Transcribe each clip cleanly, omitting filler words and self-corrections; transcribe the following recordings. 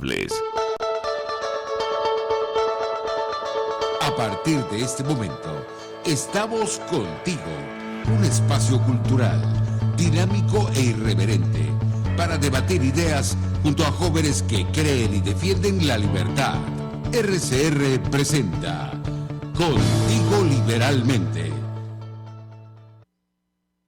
A partir de este momento, estamos contigo, un espacio cultural, dinámico e irreverente, para debatir ideas junto a jóvenes que creen y defienden la libertad. RCR presenta Contigo Liberalmente.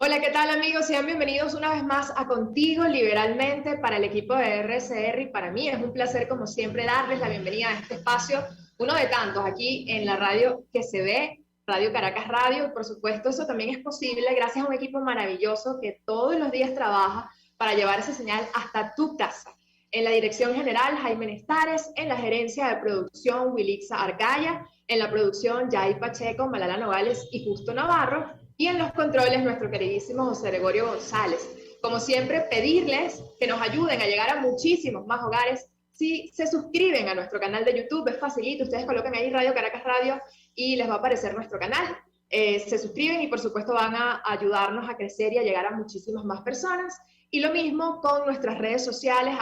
Hola, ¿qué tal amigos? Sean bienvenidos una vez más a Contigo Liberalmente para el equipo de RCR y para mí es un placer como siempre darles la bienvenida a este espacio, uno de tantos aquí en la radio que se ve, Radio Caracas Radio, y por supuesto eso también es posible gracias a un equipo maravilloso que todos los días trabaja para llevar esa señal hasta tu casa. En la dirección general, Jaime Nestares, en la gerencia de producción, Wilixa Arcaya, en la producción, Yay Pacheco, Malala Nogales y Justo Navarro, y en los controles, nuestro queridísimo José Gregorio González. Como siempre, pedirles que nos ayuden a llegar a muchísimos más hogares. Si se suscriben a nuestro canal de YouTube, es facilito, ustedes colocan ahí Radio Caracas Radio y les va a aparecer nuestro canal. Se suscriben y por supuesto van a ayudarnos a crecer y a llegar a muchísimas más personas. Y lo mismo con nuestras redes sociales,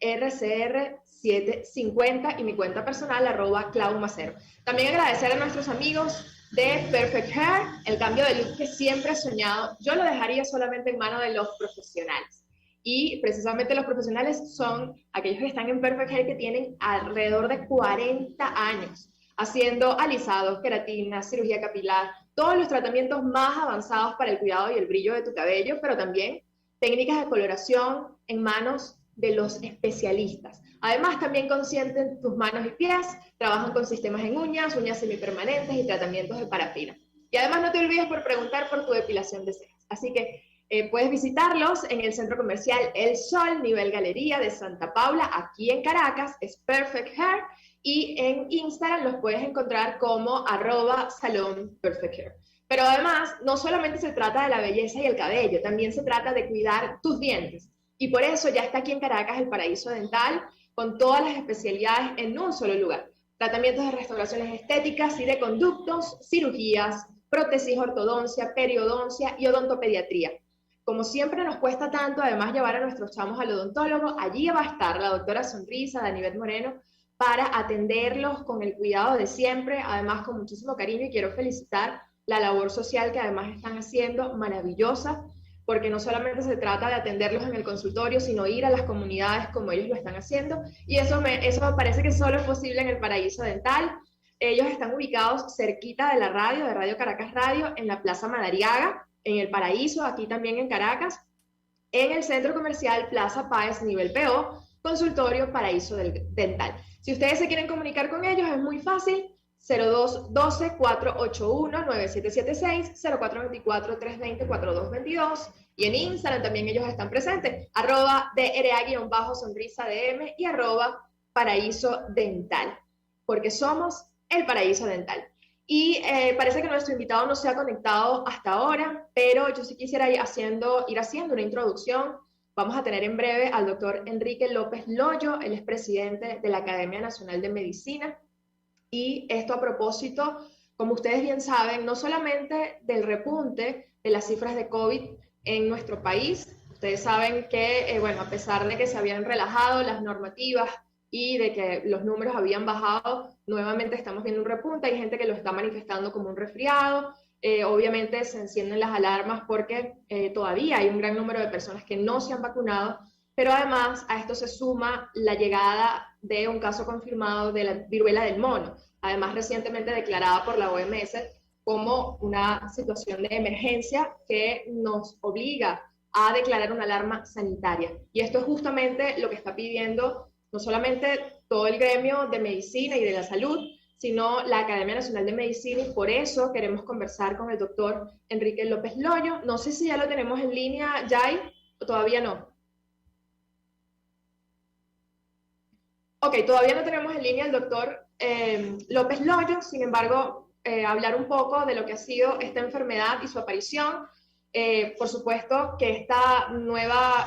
@RCR750 y mi cuenta personal, @ClaudMacero. También agradecer a nuestros amigos de Perfect Hair, el cambio de look que siempre he soñado. Yo lo dejaría solamente en manos de los profesionales. Y precisamente los profesionales son aquellos que están en Perfect Hair que tienen alrededor de 40 años haciendo alisados, queratinas, cirugía capilar, todos los tratamientos más avanzados para el cuidado y el brillo de tu cabello, pero también técnicas de coloración en manos de los especialistas. Además, también consienten tus manos y pies, trabajan con sistemas en uñas, uñas semipermanentes y tratamientos de parafina. Y además no te olvides por preguntar por tu depilación de cejas. Así que puedes visitarlos en el centro comercial El Sol, nivel Galería de Santa Paula, aquí en Caracas, es Perfect Hair, y en Instagram los puedes encontrar como @salonperfecthair. Pero además, no solamente se trata de la belleza y el cabello, también se trata de cuidar tus dientes. Y por eso ya está aquí en Caracas el Paraíso Dental, con todas las especialidades en un solo lugar. Tratamientos de restauraciones estéticas y de conductos, cirugías, prótesis, ortodoncia, periodoncia y odontopediatría. Como siempre nos cuesta tanto, además, llevar a nuestros chamos al odontólogo, allí va a estar la doctora Sonrisa, Danivet Moreno, para atenderlos con el cuidado de siempre, además con muchísimo cariño, y quiero felicitar la labor social que además están haciendo, maravillosa, porque no solamente se trata de atenderlos en el consultorio, sino ir a las comunidades como ellos lo están haciendo, y eso me parece que solo es posible en el Paraíso Dental. Ellos están ubicados cerquita de la radio, de Radio Caracas Radio, en la Plaza Madariaga, en el Paraíso, aquí también en Caracas, en el Centro Comercial Plaza Páez, nivel PO, Consultorio Paraíso Dental. Si ustedes se quieren comunicar con ellos, es muy fácil, 0212-481-9776, 0424-320-4222, y en Instagram también ellos están presentes, @DRA_sonrisadm y @paraíso dental, porque somos el Paraíso Dental. Y parece que nuestro invitado no se ha conectado hasta ahora, pero yo sí quisiera ir haciendo una introducción. Vamos a tener en breve al doctor Enrique López Loyo, él es presidente de la Academia Nacional de Medicina. Y esto a propósito, como ustedes bien saben, no solamente del repunte de las cifras de COVID en nuestro país. Ustedes saben que, bueno, a pesar de que se habían relajado las normativas y de que los números habían bajado, nuevamente estamos viendo un repunte. Hay gente que lo está manifestando como un resfriado. Obviamente se encienden las alarmas porque todavía hay un gran número de personas que no se han vacunado, pero además a esto se suma la llegada de un caso confirmado de la viruela del mono, además recientemente declarada por la OMS como una situación de emergencia que nos obliga a declarar una alarma sanitaria. Y esto es justamente lo que está pidiendo no solamente todo el gremio de medicina y de la salud, sino la Academia Nacional de Medicina, y por eso queremos conversar con el doctor Enrique López Loyo. No sé si ya lo tenemos en línea, Jai, o todavía no. Ok, todavía no tenemos en línea al doctor López Loyo, sin embargo, hablar un poco de lo que ha sido esta enfermedad y su aparición. Por supuesto que esta nueva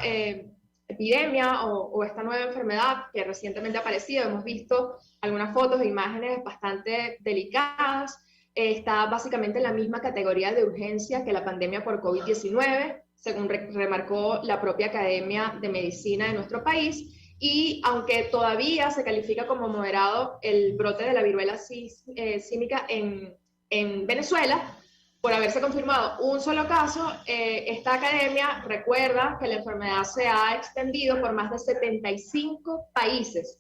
epidemia o esta nueva enfermedad que recientemente ha aparecido, hemos visto algunas fotos e imágenes bastante delicadas, está básicamente en la misma categoría de urgencia que la pandemia por COVID-19, según remarcó la propia Academia de Medicina de nuestro país. y aunque todavía se califica como moderado el brote de la viruela símica en Venezuela, por haberse confirmado un solo caso, esta academia recuerda que la enfermedad se ha extendido por más de 75 países,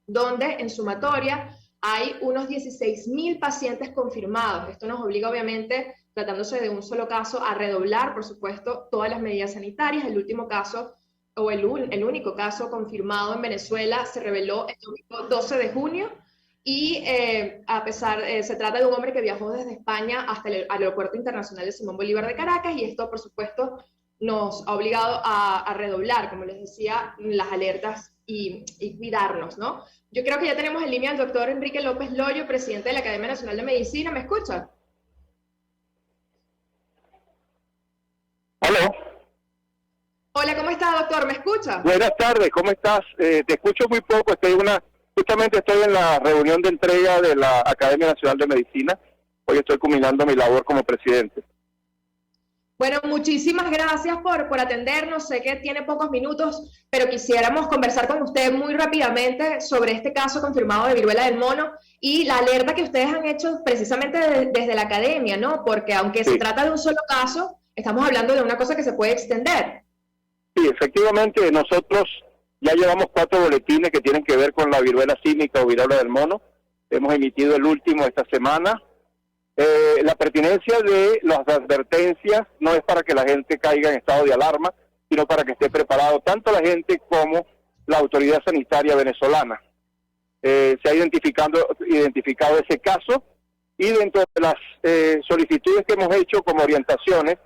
donde en sumatoria hay unos 16.000 pacientes confirmados. Esto nos obliga, obviamente, tratándose de un solo caso, a redoblar, por supuesto, todas las medidas sanitarias. El último caso, o el único caso confirmado en Venezuela, se reveló el domingo 12 de junio, y se trata de un hombre que viajó desde España hasta el Aeropuerto Internacional de Simón Bolívar de Caracas, y esto, por supuesto, nos ha obligado a redoblar, como les decía, las alertas y cuidarnos, ¿no? Yo creo que ya tenemos en línea al doctor Enrique López Loyo, presidente de la Academia Nacional de Medicina. ¿Me escucha? ¿Aló? Hola, ¿cómo está, doctor? ¿Me escucha? Buenas tardes, ¿cómo estás? Te escucho muy poco, justamente estoy en la reunión de entrega de la Academia Nacional de Medicina. Hoy estoy culminando mi labor como presidente. Bueno, muchísimas gracias por atendernos. Sé que tiene pocos minutos, pero quisiéramos conversar con usted muy rápidamente sobre este caso confirmado de viruela del mono y la alerta que ustedes han hecho precisamente desde la academia, ¿no? Porque aunque se trata de un solo caso, estamos hablando de una cosa que se puede extender. Sí, efectivamente, nosotros ya llevamos 4 boletines que tienen que ver con la viruela símica o viruela del mono. Hemos emitido el último esta semana. La pertinencia de las advertencias no es para que la gente caiga en estado de alarma, sino para que esté preparado tanto la gente como la autoridad sanitaria venezolana. Se ha identificado ese caso, y dentro de las solicitudes que hemos hecho como orientaciones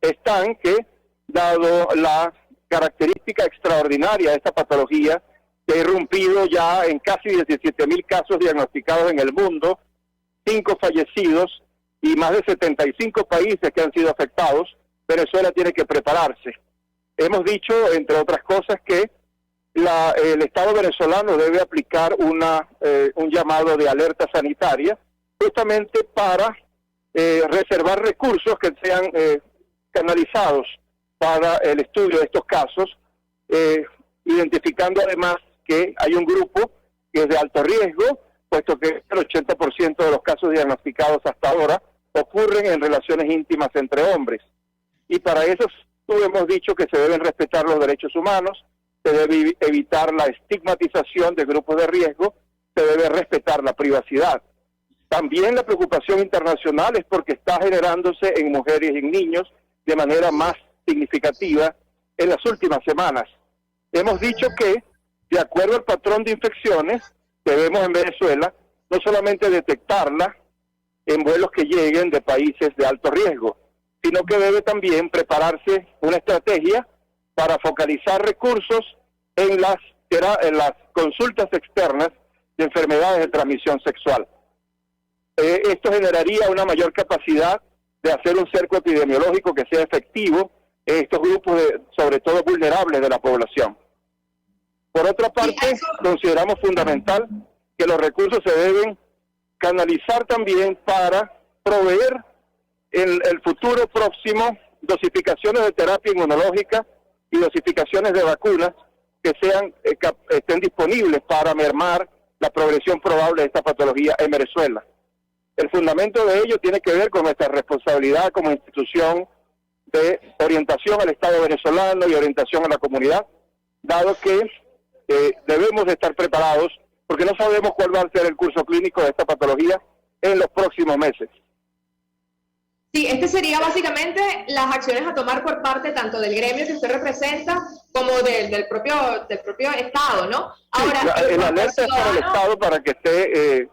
están que, dado la característica extraordinaria de esta patología, que ha irrumpido ya en casi 17.000 casos diagnosticados en el mundo, 5 fallecidos y más de 75 países que han sido afectados, Venezuela tiene que prepararse. Hemos dicho, entre otras cosas, que el Estado venezolano debe aplicar un llamado de alerta sanitaria, justamente para reservar recursos que sean canalizados para el estudio de estos casos, identificando además que hay un grupo que es de alto riesgo, puesto que el 80% de los casos diagnosticados hasta ahora ocurren en relaciones íntimas entre hombres. Y para eso hemos dicho que se deben respetar los derechos humanos, se debe evitar la estigmatización de grupos de riesgo, se debe respetar la privacidad. También la preocupación internacional es porque está generándose en mujeres y en niños de manera más significativa en las últimas semanas. Hemos dicho que, de acuerdo al patrón de infecciones que vemos en Venezuela, no solamente detectarla en vuelos que lleguen de países de alto riesgo, sino que debe también prepararse una estrategia para focalizar recursos en las consultas externas de enfermedades de transmisión sexual. Esto generaría una mayor capacidad de hacer un cerco epidemiológico que sea efectivo en estos grupos, sobre todo vulnerables de la población. Por otra parte, consideramos fundamental que los recursos se deben canalizar también para proveer en el futuro próximo dosificaciones de terapia inmunológica y dosificaciones de vacunas que estén disponibles para mermar la progresión probable de esta patología en Venezuela. El fundamento de ello tiene que ver con nuestra responsabilidad como institución de orientación al Estado venezolano y orientación a la comunidad, dado que debemos de estar preparados porque no sabemos cuál va a ser el curso clínico de esta patología en los próximos meses. Sí, este sería básicamente las acciones a tomar por parte tanto del gremio que usted representa como del propio Estado, ¿no? Ahora, sí, el alerta es para el Estado para que esté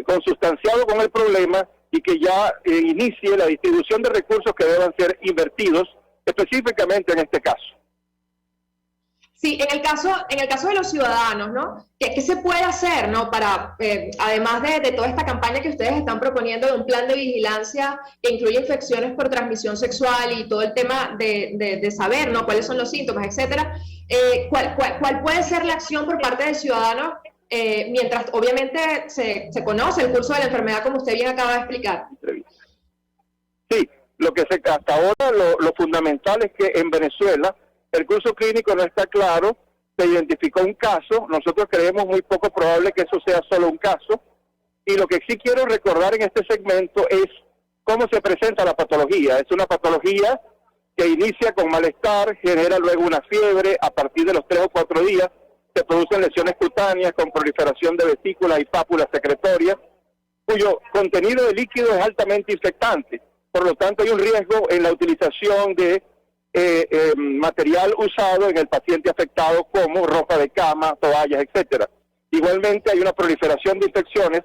consustanciado con el problema y que ya inicie la distribución de recursos que deban ser invertidos específicamente en este caso. Sí, en el caso de los ciudadanos, ¿no? ¿Qué se puede hacer, ¿no? Para, además de toda esta campaña que ustedes están proponiendo de un plan de vigilancia que incluye infecciones por transmisión sexual y todo el tema de saber, ¿no? Cuáles son los síntomas, etcétera. ¿Cuál puede ser la acción por parte del ciudadano mientras obviamente se conoce el curso de la enfermedad, como usted bien acaba de explicar? Sí, hasta ahora lo fundamental es que en Venezuela el curso clínico no está claro se identificó un caso, nosotros creemos muy poco probable que eso sea solo un caso, y lo que sí quiero recordar en este segmento es cómo se presenta la patología. Es una patología que inicia con malestar, genera luego una fiebre, a partir de los 3 o 4 días se producen lesiones cutáneas con proliferación de vesículas y pápulas secretorias, cuyo contenido de líquido es altamente infectante. Por lo tanto, hay un riesgo en la utilización de material usado en el paciente afectado, como ropa de cama, toallas, etcétera. Igualmente, hay una proliferación de infecciones,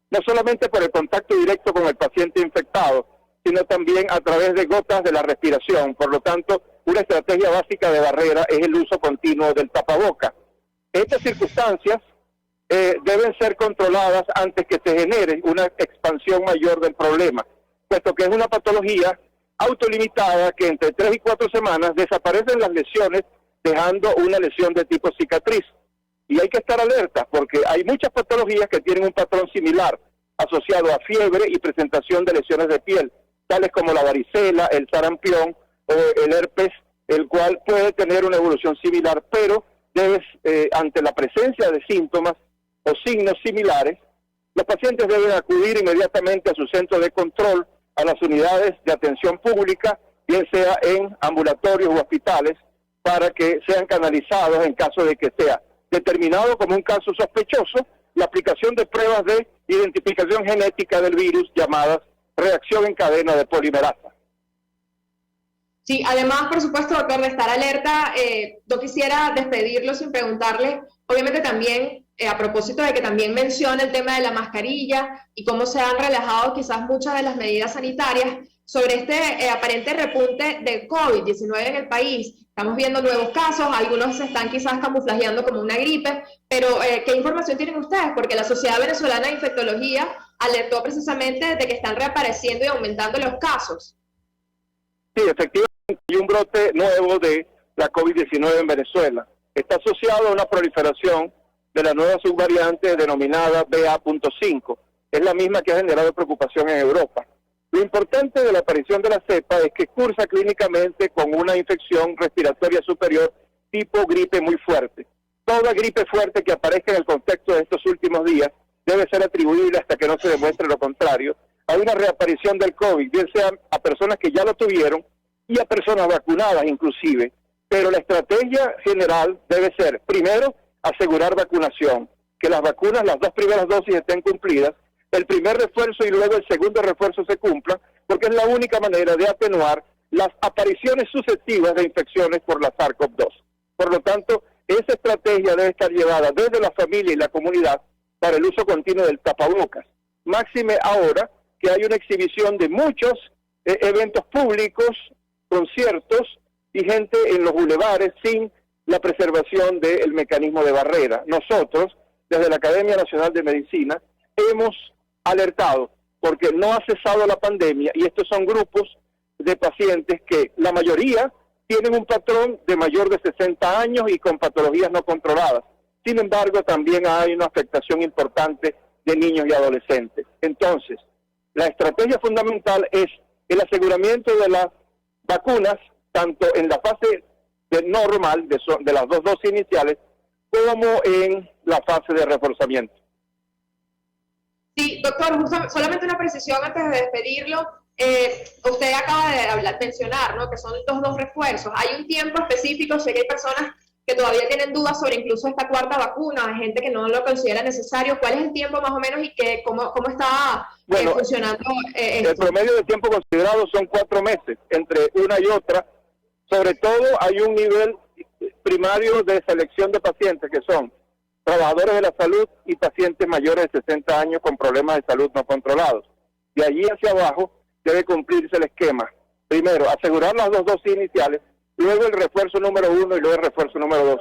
no solamente por el contacto directo con el paciente infectado, sino también a través de gotas de la respiración. Por lo tanto, una estrategia básica de barrera es el uso continuo del tapaboca. Estas circunstancias deben ser controladas antes que se genere una expansión mayor del problema, puesto que es una patología autolimitada que entre 3 y 4 semanas desaparecen las lesiones, dejando una lesión de tipo cicatriz. Y hay que estar alerta, porque hay muchas patologías que tienen un patrón similar, asociado a fiebre y presentación de lesiones de piel, tales como la varicela, el sarampión o el herpes, el cual puede tener una evolución similar, pero ante la presencia de síntomas o signos similares, los pacientes deben acudir inmediatamente a su centro de control, a las unidades de atención pública, bien sea en ambulatorios u hospitales, para que sean canalizados en caso de que sea determinado como un caso sospechoso, la aplicación de pruebas de identificación genética del virus llamadas reacción en cadena de polimerasa. Sí, además, por supuesto, doctor, de estar alerta, yo quisiera despedirlo sin preguntarle, obviamente también, a propósito de que también menciona el tema de la mascarilla y cómo se han relajado quizás muchas de las medidas sanitarias sobre este aparente repunte de COVID-19 en el país. Estamos viendo nuevos casos, algunos se están quizás camuflajeando como una gripe, pero ¿qué información tienen ustedes? Porque la Sociedad Venezolana de Infectología alertó precisamente de que están reapareciendo y aumentando los casos. Sí, efectivamente, hay un brote nuevo de la COVID-19 en Venezuela. Está asociado a una proliferación de la nueva subvariante denominada BA.5. Es la misma que ha generado preocupación en Europa. Lo importante de la aparición de la cepa es que cursa clínicamente con una infección respiratoria superior tipo gripe muy fuerte. Toda gripe fuerte que aparezca en el contexto de estos últimos días debe ser atribuible, hasta que no se demuestre lo contrario, a una reaparición del COVID, bien sea a personas que ya lo tuvieron y a personas vacunadas inclusive. Pero la estrategia general debe ser, primero, asegurar vacunación, que las vacunas, las 2 primeras dosis estén cumplidas, el primer refuerzo y luego el segundo refuerzo se cumplan, porque es la única manera de atenuar las apariciones sucesivas de infecciones por la SARS-CoV-2. Por lo tanto, esa estrategia debe estar llevada desde la familia y la comunidad para el uso continuo del tapabocas. Máxime ahora que hay una exhibición de muchos eventos públicos, conciertos y gente en los bulevares sin la preservación del mecanismo de barrera. Nosotros, desde la Academia Nacional de Medicina, hemos alertado porque no ha cesado la pandemia y estos son grupos de pacientes que la mayoría tienen un patrón de mayor de 60 años y con patologías no controladas. Sin embargo, también hay una afectación importante de niños y adolescentes. Entonces, la estrategia fundamental es el aseguramiento de las vacunas, tanto en la fase normal de las 2 dosis iniciales, como en la fase de reforzamiento. Sí, doctor, solamente una precisión antes de despedirlo. Usted acaba de mencionar, ¿no?, que son estos 2 refuerzos. ¿Hay un tiempo específico? Sé que hay personas que todavía tienen dudas sobre incluso esta 4ª vacuna, hay gente que no lo considera necesario. ¿Cuál es el tiempo más o menos y cómo está funcionando esto? El promedio de tiempo considerado son 4 meses entre una y otra. Sobre todo hay un nivel primario de selección de pacientes que son trabajadores de la salud y pacientes mayores de 60 años con problemas de salud no controlados. De allí hacia abajo debe cumplirse el esquema. Primero, asegurar las 2 dosis iniciales, luego el refuerzo número 1 y luego el refuerzo número 2.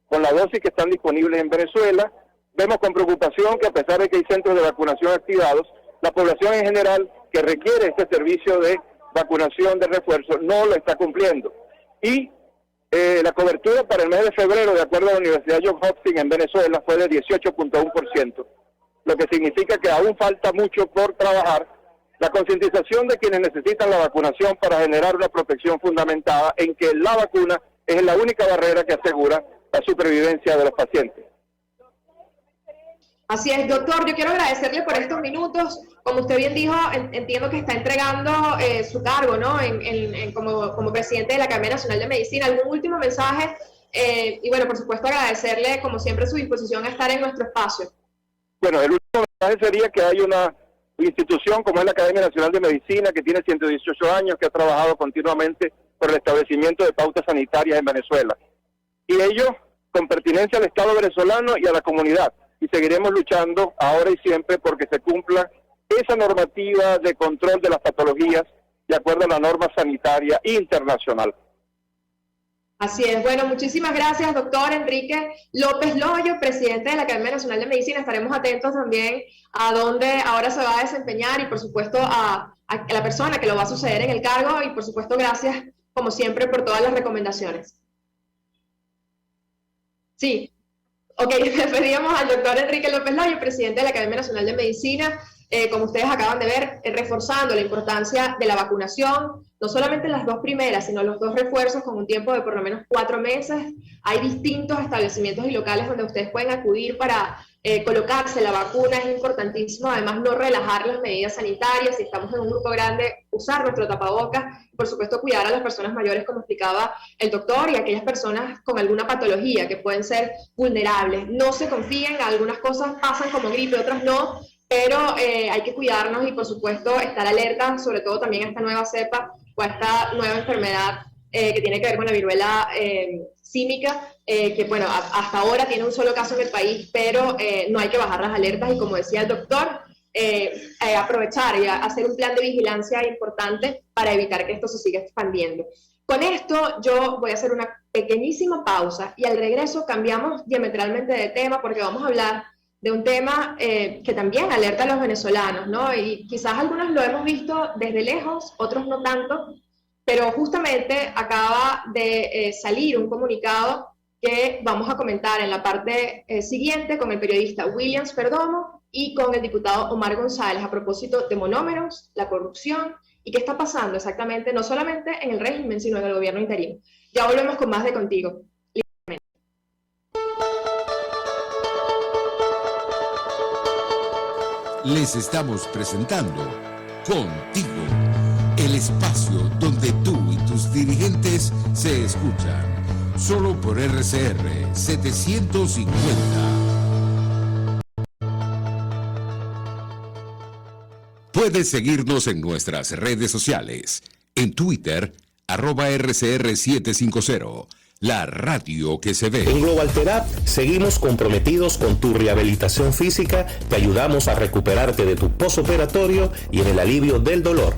Con las dosis que están disponibles en Venezuela, vemos con preocupación que a pesar de que hay centros de vacunación activados, la población en general que requiere este servicio de vacunación de refuerzo no lo está cumpliendo. Y la cobertura para el mes de febrero, de acuerdo a la Universidad Johns Hopkins en Venezuela, fue de 18.1%, lo que significa que aún falta mucho por trabajar. La concientización de quienes necesitan la vacunación para generar una protección fundamentada en que la vacuna es la única barrera que asegura la supervivencia de los pacientes. Así es, doctor, yo quiero agradecerle por estos minutos. Como usted bien dijo, entiendo que está entregando su cargo, ¿no? Como presidente de la Academia Nacional de Medicina. ¿Algún último mensaje? Y bueno, por supuesto, agradecerle, como siempre, su disposición a estar en nuestro espacio. Bueno, el último mensaje sería que hay una institución como es la Academia Nacional de Medicina, que tiene 118 años, que ha trabajado continuamente por el establecimiento de pautas sanitarias en Venezuela. Y ello con pertinencia al Estado venezolano y a la comunidad. Y seguiremos luchando ahora y siempre porque se cumpla esa normativa de control de las patologías de acuerdo a la norma sanitaria internacional. Así es. Bueno, muchísimas gracias, doctor Enrique López Loyo, presidente de la Academia Nacional de Medicina. Estaremos atentos también a dónde ahora se va a desempeñar y, por supuesto, a la persona que lo va a suceder en el cargo. Y, por supuesto, gracias, como siempre, por todas las recomendaciones. Sí. Ok, despedíamos al doctor Enrique López Loyo, presidente de la Academia Nacional de Medicina, como ustedes acaban de ver, reforzando la importancia de la vacunación, no solamente las dos primeras, sino los dos refuerzos con un tiempo de por lo menos 4 meses. Hay distintos establecimientos y locales donde ustedes pueden acudir para colocarse la vacuna. Es importantísimo, además, no relajar las medidas sanitarias. Si estamos en un grupo grande, usar nuestro tapabocas. Por supuesto, cuidar a las personas mayores, como explicaba el doctor, y aquellas personas con alguna patología que pueden ser vulnerables. No se confíen, algunas cosas pasan como gripe, otras no, pero hay que cuidarnos y, por supuesto, estar alerta, sobre todo también a esta nueva cepa o a esta nueva enfermedad que tiene que ver con la viruela símica, que bueno, hasta ahora tiene un solo caso en el país, pero no hay que bajar las alertas y, como decía el doctor, aprovechar y hacer un plan de vigilancia importante para evitar que esto se siga expandiendo. Con esto yo voy a hacer una pequeñísima pausa y al regreso cambiamos diametralmente de tema porque vamos a hablar de un tema que también alerta a los venezolanos, ¿no? Y quizás algunos lo hemos visto desde lejos, otros no tanto, pero justamente acaba de salir un comunicado que vamos a comentar en la parte siguiente con el periodista Williams Perdomo y con el diputado Omar González a propósito de monómeros, la corrupción y qué está pasando exactamente, no solamente en el régimen, sino en el gobierno interino. Ya volvemos con más de Contigo. Les estamos presentando Contigo, el espacio donde tú y tus dirigentes se escuchan, solo por RCR 750. Puedes seguirnos en nuestras redes sociales, en Twitter, @RCR750, la radio que se ve. En Global Therapy seguimos comprometidos con tu rehabilitación física, te ayudamos a recuperarte de tu postoperatorio y en el alivio del dolor.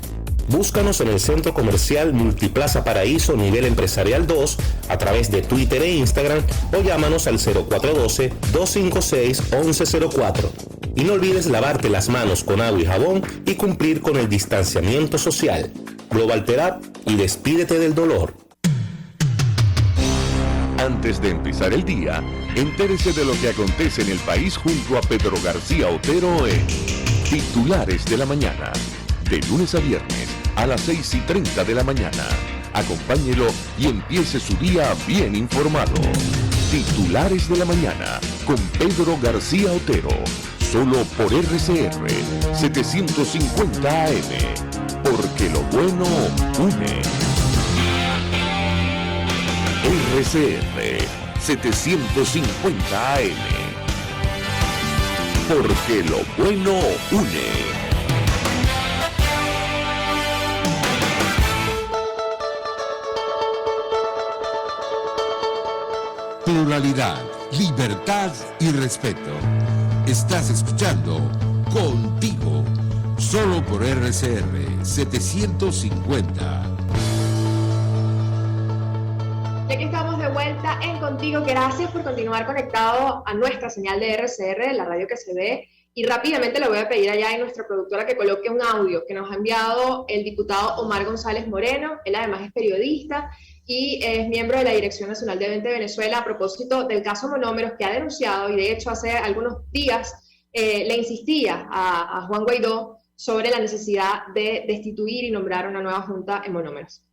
Búscanos en el Centro Comercial Multiplaza Paraíso Nivel Empresarial 2 a través de Twitter e Instagram o llámanos al 0412-256-1104. Y no olvides lavarte las manos con agua y jabón y cumplir con el distanciamiento social. Global Therapy y despídete del dolor. Antes de empezar el día, entérese de lo que acontece en el país junto a Pedro García Otero en Titulares de la Mañana. De lunes a viernes a las 6:30 de la mañana. Acompáñelo y empiece su día bien informado. Titulares de la Mañana con Pedro García Otero. Solo por RCR 750 AM. Porque lo bueno une. RCR 750 AM. Porque lo bueno une. Pluralidad, libertad y respeto. Estás escuchando Contigo, solo por RCR 750. Y aquí estamos de vuelta en Contigo. Gracias por continuar conectado a nuestra señal de RCR, la radio que se ve. Y rápidamente le voy a pedir allá a nuestra productora que coloque un audio que nos ha enviado el diputado Omar González Moreno. Él además es periodista y es miembro de la Dirección Nacional de Evento de Venezuela a propósito del caso Monómeros, que ha denunciado, y de hecho hace algunos días le insistía a Juan Guaidó sobre la necesidad de destituir y nombrar una nueva junta en Monómeros.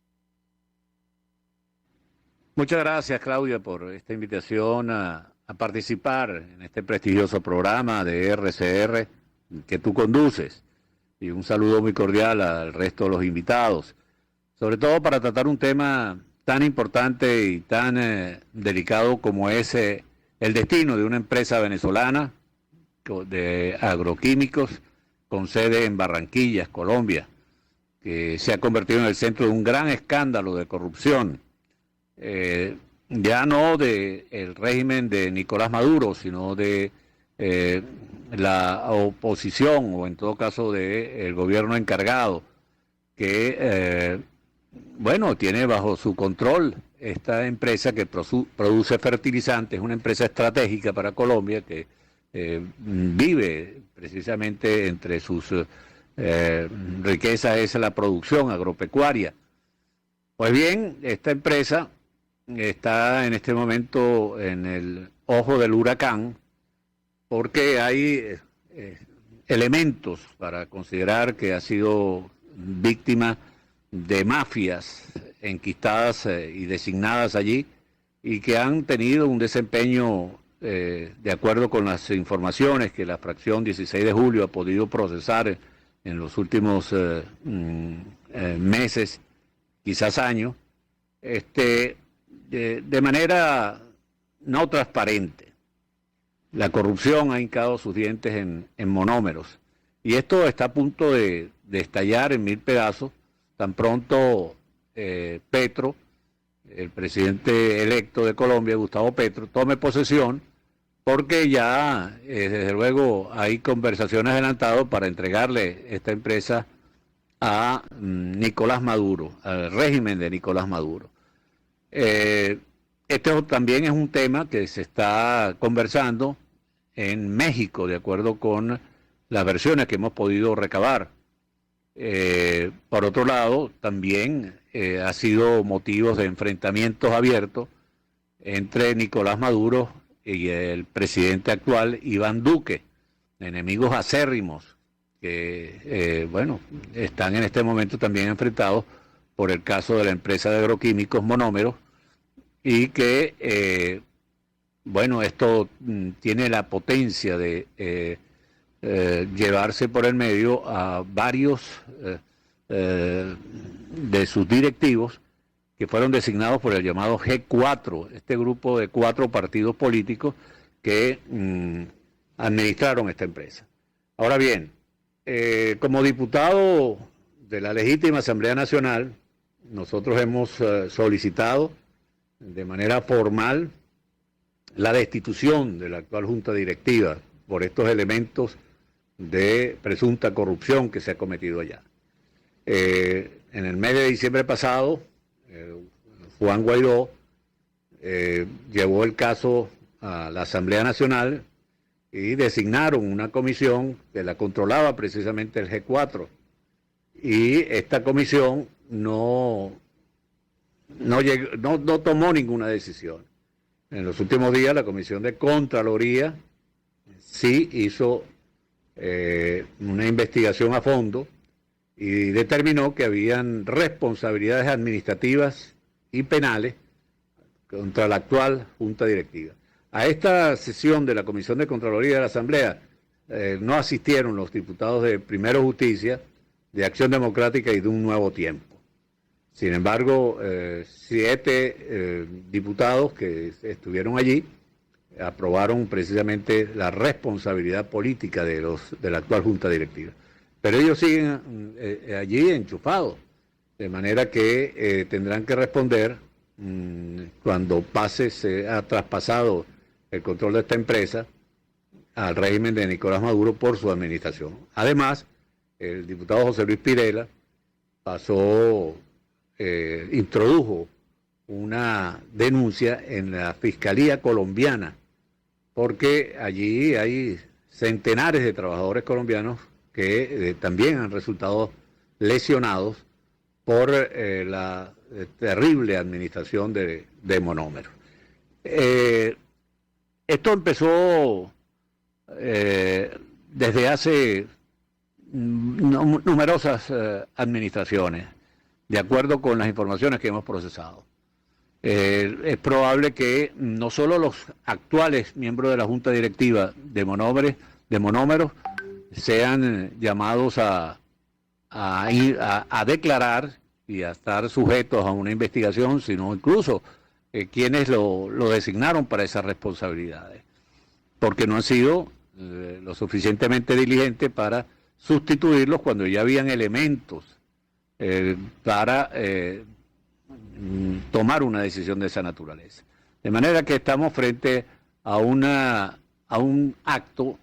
Muchas gracias, Claudia, por esta invitación a participar en este prestigioso programa de RCR que tú conduces. Y un saludo muy cordial al resto de los invitados, sobre todo para tratar un tema tan importante y tan delicado como es el destino de una empresa venezolana de agroquímicos con sede en Barranquilla, Colombia, que se ha convertido en el centro de un gran escándalo de corrupción, ya no del régimen de Nicolás Maduro, sino de la oposición, o en todo caso del gobierno encargado, que tiene bajo su control esta empresa que produce fertilizantes, una empresa estratégica para Colombia que vive precisamente entre sus riquezas es la producción agropecuaria. Pues bien, esta empresa está en este momento en el ojo del huracán porque hay elementos para considerar que ha sido víctima de mafias enquistadas y designadas allí y que han tenido un desempeño de acuerdo con las informaciones que la fracción 16 de julio ha podido procesar en los últimos meses, quizás años, de manera no transparente. La corrupción ha hincado sus dientes en monómeros y esto está a punto de estallar en mil pedazos tan pronto Petro, el presidente electo de Colombia, Gustavo Petro, tome posesión, porque ya desde luego hay conversaciones adelantadas para entregarle esta empresa a Nicolás Maduro, al régimen de Nicolás Maduro. Este también es un tema que se está conversando en México, de acuerdo con las versiones que hemos podido recabar. Por otro lado, también ha sido motivo de enfrentamientos abiertos entre Nicolás Maduro y el presidente actual, Iván Duque, enemigos acérrimos que, están en este momento también enfrentados por el caso de la empresa de agroquímicos Monómeros y que, esto tiene la potencia de llevarse por el medio a varios de sus directivos que fueron designados por el llamado G4, este grupo de 4 partidos políticos que administraron esta empresa. Ahora bien, como diputado de la legítima Asamblea Nacional, nosotros hemos solicitado de manera formal la destitución de la actual Junta Directiva por estos elementos de presunta corrupción que se ha cometido allá. En el mes de diciembre pasado, Juan Guaidó llevó el caso a la Asamblea Nacional y designaron una comisión que la controlaba precisamente el G4. Y esta comisión no tomó ninguna decisión. En los últimos días la Comisión de Contraloría sí hizo una investigación a fondo y determinó que habían responsabilidades administrativas y penales contra la actual Junta Directiva. A esta sesión de la Comisión de Contraloría de la Asamblea no asistieron los diputados de Primero Justicia, de Acción Democrática y de Un Nuevo Tiempo. Sin embargo, 7 diputados que estuvieron allí aprobaron precisamente la responsabilidad política de la actual Junta Directiva. Pero ellos siguen allí enchufados, de manera que tendrán que responder cuando se ha traspasado el control de esta empresa al régimen de Nicolás Maduro por su administración. Además, el diputado José Luis Pirela introdujo una denuncia en la Fiscalía colombiana, porque allí hay centenares de trabajadores colombianos que también han resultado lesionados por la terrible administración de Monómeros. Esto empezó desde hace numerosas administraciones, de acuerdo con las informaciones que hemos procesado. es probable que no solo los actuales miembros de la Junta Directiva de Monómeros sean llamados a declarar y a estar sujetos a una investigación, sino incluso quienes lo designaron para esas responsabilidades, porque no han sido lo suficientemente diligentes para sustituirlos cuando ya habían elementos para tomar una decisión de esa naturaleza. De manera que estamos frente a un acto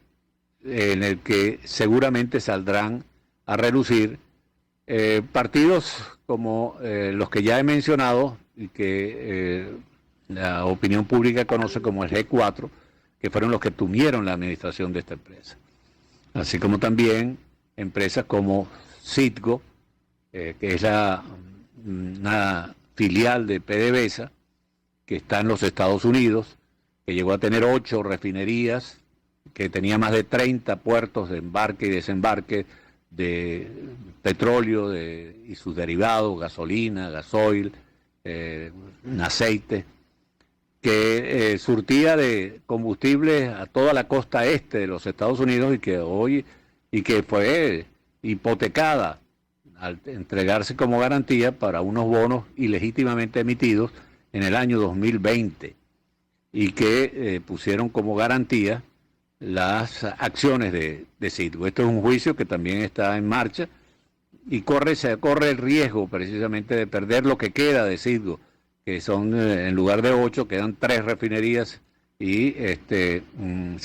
en el que seguramente saldrán a relucir partidos como los que ya he mencionado y que la opinión pública conoce como el G4, que fueron los que tuvieron la administración de esta empresa. Así como también empresas como Citgo, que es una filial de PDVSA, que está en los Estados Unidos, que llegó a tener 8 refinerías, que tenía más de 30 puertos de embarque y desembarque de petróleo y sus derivados, gasolina, gasoil, aceite, que surtía de combustible a toda la costa este de los Estados Unidos y que fue hipotecada al entregarse como garantía para unos bonos ilegítimamente emitidos en el año 2020 y que pusieron como garantía las acciones de Citgo. Esto es un juicio que también está en marcha y se corre el riesgo precisamente de perder lo que queda de Citgo, que son, en lugar de 8, quedan 3 refinerías y se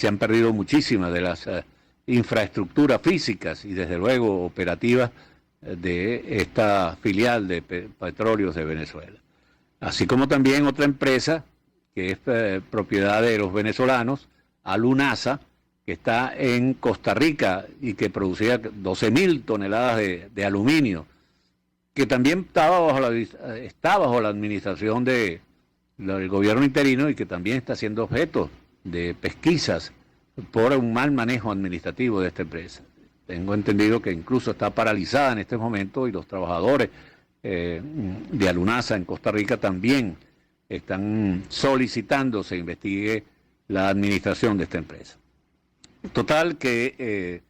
han perdido muchísimas de las infraestructuras físicas y desde luego operativas de esta filial de Petróleos de Venezuela. Así como también otra empresa que es propiedad de los venezolanos, Alunasa, que está en Costa Rica y que producía 12.000 toneladas de aluminio, que también está bajo la administración del gobierno interino y que también está siendo objeto de pesquisas por un mal manejo administrativo de esta empresa. Tengo entendido que incluso está paralizada en este momento y los trabajadores de Alunasa en Costa Rica también están solicitando se investigue la administración de esta empresa. Total que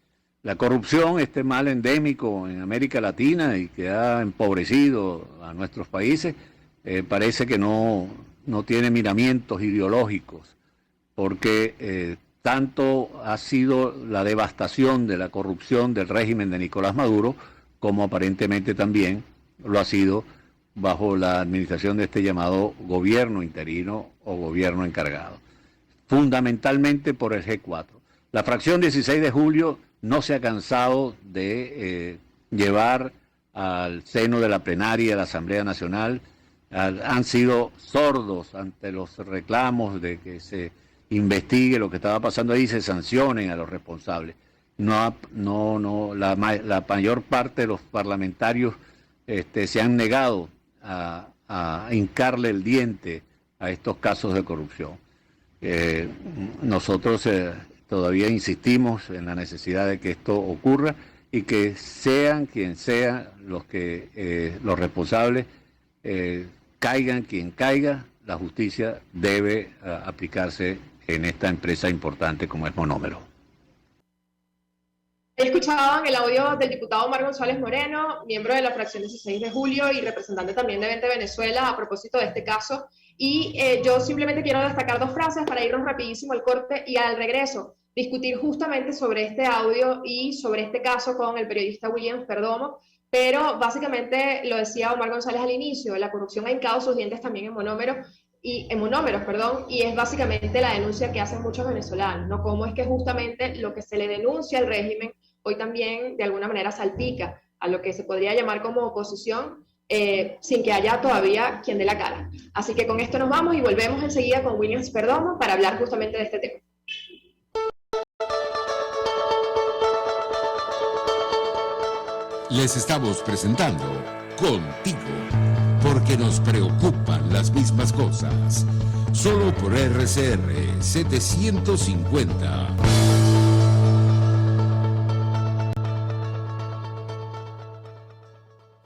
la corrupción, este mal endémico en América Latina y que ha empobrecido a nuestros países, parece que no tiene miramientos ideológicos, porque tanto ha sido la devastación de la corrupción del régimen de Nicolás Maduro, como aparentemente también lo ha sido bajo la administración de este llamado gobierno interino o gobierno encargado, fundamentalmente por el G4. La fracción 16 de julio no se ha cansado de llevar al seno de la plenaria de la Asamblea Nacional, han sido sordos ante los reclamos de que se investigue lo que estaba pasando ahí y se sancionen a los responsables. La mayor parte de los parlamentarios se han negado a hincarle el diente a estos casos de corrupción. Nosotros todavía insistimos en la necesidad de que esto ocurra y que sean quien sean los responsables, caigan quien caiga, la justicia debe aplicarse en esta empresa importante como es Monómero. Escuchaban el audio del diputado Omar González Moreno, miembro de la fracción 16 de julio y representante también de Vente Venezuela a propósito de este caso. Y yo simplemente quiero destacar 2 frases para irnos rapidísimo al corte y al regreso discutir justamente sobre este audio y sobre este caso con el periodista William Perdomo. Pero básicamente lo decía Omar González al inicio, la corrupción ha hincado sus dientes también en Monómeros, y es básicamente la denuncia que hacen muchos venezolanos, ¿no? Cómo es que justamente lo que se le denuncia al régimen hoy también de alguna manera salpica a lo que se podría llamar como oposición, sin que haya todavía quien dé la cara. Así que con esto nos vamos y volvemos enseguida con William Perdomo para hablar justamente de este tema. Les estamos presentando Contigo, porque nos preocupan las mismas cosas. Solo por RCR 750.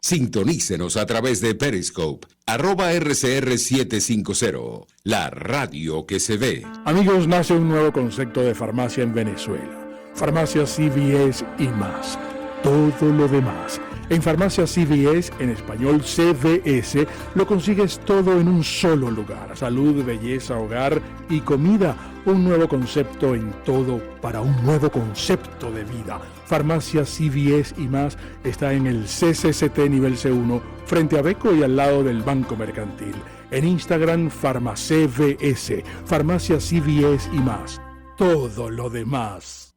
Sintonícenos a través de Periscope, @RCR750, la radio que se ve. Amigos, nace un nuevo concepto de farmacia en Venezuela. Farmacia CVS y más. Todo lo demás. En Farmacia CVS, en español CVS, lo consigues todo en un solo lugar. Salud, belleza, hogar y comida. Un nuevo concepto en todo para un nuevo concepto de vida. Farmacia CVS y más está en el CCCT nivel C1, frente a Beco y al lado del Banco Mercantil. En Instagram, FarmaCVS, Farmacia CVS y más. Todo lo demás.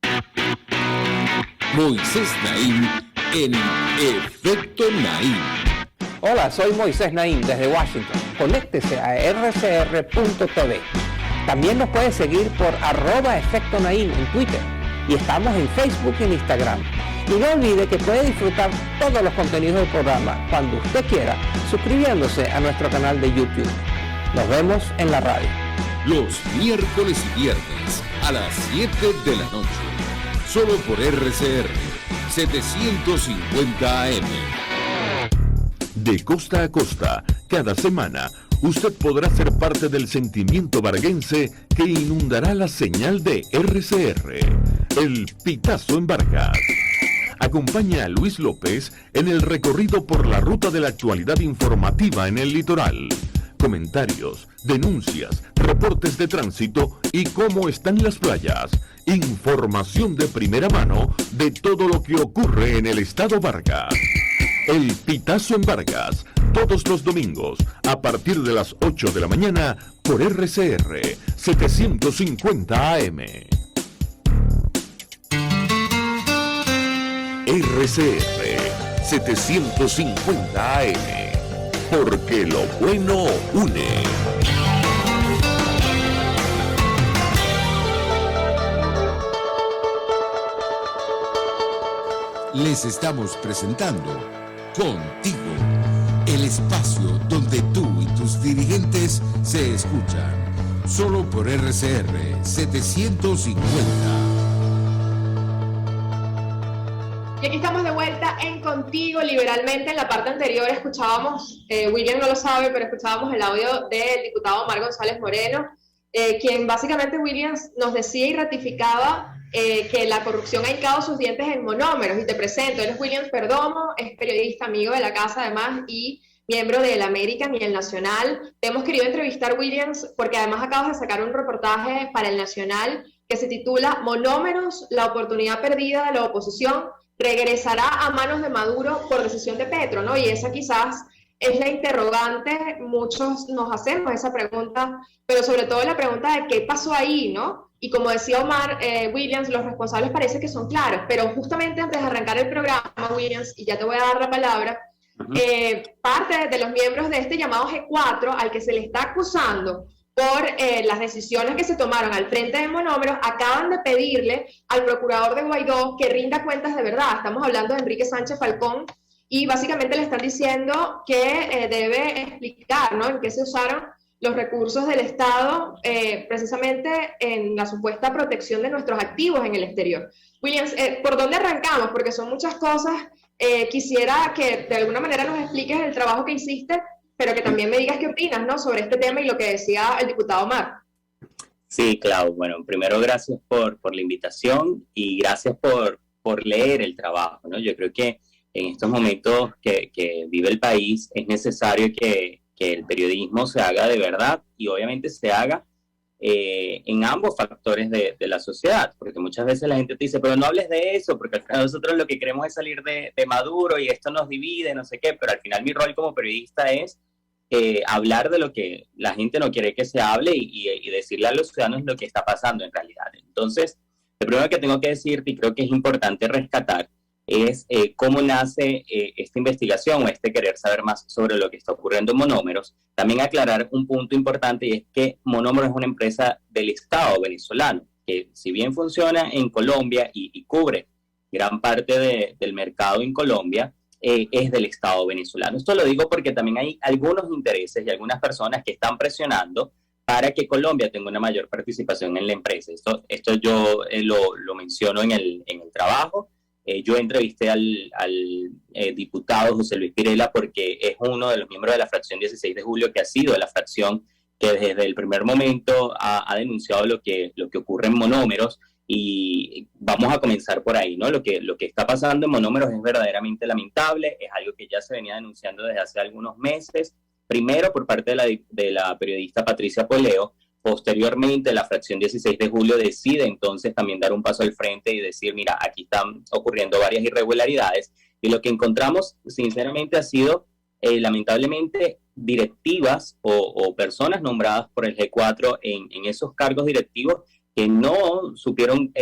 Moisés Naim en Efecto Naim. Hola, soy Moisés Naim desde Washington. Conéctese a rcr.tv. También nos puede seguir por @Efecto Naim en Twitter. Y estamos en Facebook y en Instagram. Y no olvide que puede disfrutar todos los contenidos del programa cuando usted quiera, suscribiéndose a nuestro canal de YouTube. Nos vemos en la radio. Los miércoles y viernes a las 7 de la noche. Solo por RCR 750 AM. De costa a costa, cada semana, usted podrá ser parte del sentimiento varguense que inundará la señal de RCR. El Pitazo en Vargas. Acompaña a Luis López en el recorrido por la ruta de la actualidad informativa en el litoral. Comentarios, denuncias, reportes de tránsito y cómo están las playas. Información de primera mano de todo lo que ocurre en el estado Vargas. El Pitazo en Vargas, todos los domingos, a partir de las 8 de la mañana, por RCR 750 AM. RCR 750 AM, porque lo bueno une. Les estamos presentando Contigo, el espacio donde tú y tus dirigentes se escuchan. Solo por RCR 750. Y aquí estamos de vuelta en Contigo Liberalmente. En la parte anterior escuchábamos, William no lo sabe, pero escuchábamos el audio del diputado Omar González Moreno, quien básicamente, Williams, nos decía y ratificaba que la corrupción ha hincado sus dientes en monómeros. Y te presento, él es William Perdomo, es periodista, amigo de la casa además, y miembro del American y el Nacional. Te hemos querido entrevistar, Williams, porque además acabas de sacar un reportaje para el Nacional que se titula Monómeros, la oportunidad perdida de la oposición regresará a manos de Maduro por decisión de Petro, ¿no? Y esa quizás es la interrogante, muchos nos hacemos esa pregunta, pero sobre todo la pregunta de qué pasó ahí, ¿no? Y como decía Omar Williams, los responsables parece que son claros, pero justamente antes de arrancar el programa, Williams, y ya te voy a dar la palabra, parte de los miembros de este llamado G4, al que se le está acusando por las decisiones que se tomaron al frente de Monómeros, acaban de pedirle al procurador de Guaidó que rinda cuentas de verdad. Estamos hablando de Enrique Sánchez Falcón, y básicamente le están diciendo que debe explicar, ¿no?, en qué se usaron los recursos del Estado precisamente en la supuesta protección de nuestros activos en el exterior. Williams, ¿por dónde arrancamos? Porque son muchas cosas. Quisiera que de alguna manera nos expliques el trabajo que hiciste, pero que también me digas qué opinas, ¿no?, sobre este tema y lo que decía el diputado Omar. Sí, Clau. Bueno, primero gracias por la invitación y gracias por leer el trabajo, ¿no? Yo creo que en estos momentos que vive el país es necesario que el periodismo se haga de verdad y obviamente se haga en ambos factores de la sociedad, porque muchas veces la gente te dice, pero no hables de eso, porque al final nosotros lo que queremos es salir de Maduro y esto nos divide, no sé qué, pero al final mi rol como periodista es hablar de lo que la gente no quiere que se hable y decirle a los ciudadanos lo que está pasando en realidad. Entonces, lo primero que tengo que decirte, y creo que es importante rescatar, es cómo nace esta investigación o este querer saber más sobre lo que está ocurriendo en Monómeros. También aclarar un punto importante, y es que Monómeros es una empresa del Estado venezolano, que si bien funciona en Colombia y cubre gran parte del mercado en Colombia, es del Estado venezolano. Esto lo digo porque también hay algunos intereses y algunas personas que están presionando para que Colombia tenga una mayor participación en la empresa. Esto yo lo menciono en el trabajo. Yo entrevisté al diputado José Luis Pirela porque es uno de los miembros de la fracción 16 de julio que ha sido la fracción que desde el primer momento ha denunciado lo que ocurre en Monómeros, y vamos a comenzar por ahí, ¿no? Lo que está pasando en Monómeros es verdaderamente lamentable, es algo que ya se venía denunciando desde hace algunos meses, primero por parte de la periodista Patricia Poleo. Posteriormente, la fracción 16 de julio decide entonces también dar un paso al frente y decir, mira, aquí están ocurriendo varias irregularidades, y lo que encontramos sinceramente ha sido lamentablemente directivas o personas nombradas por el G4 en esos cargos directivos que no supieron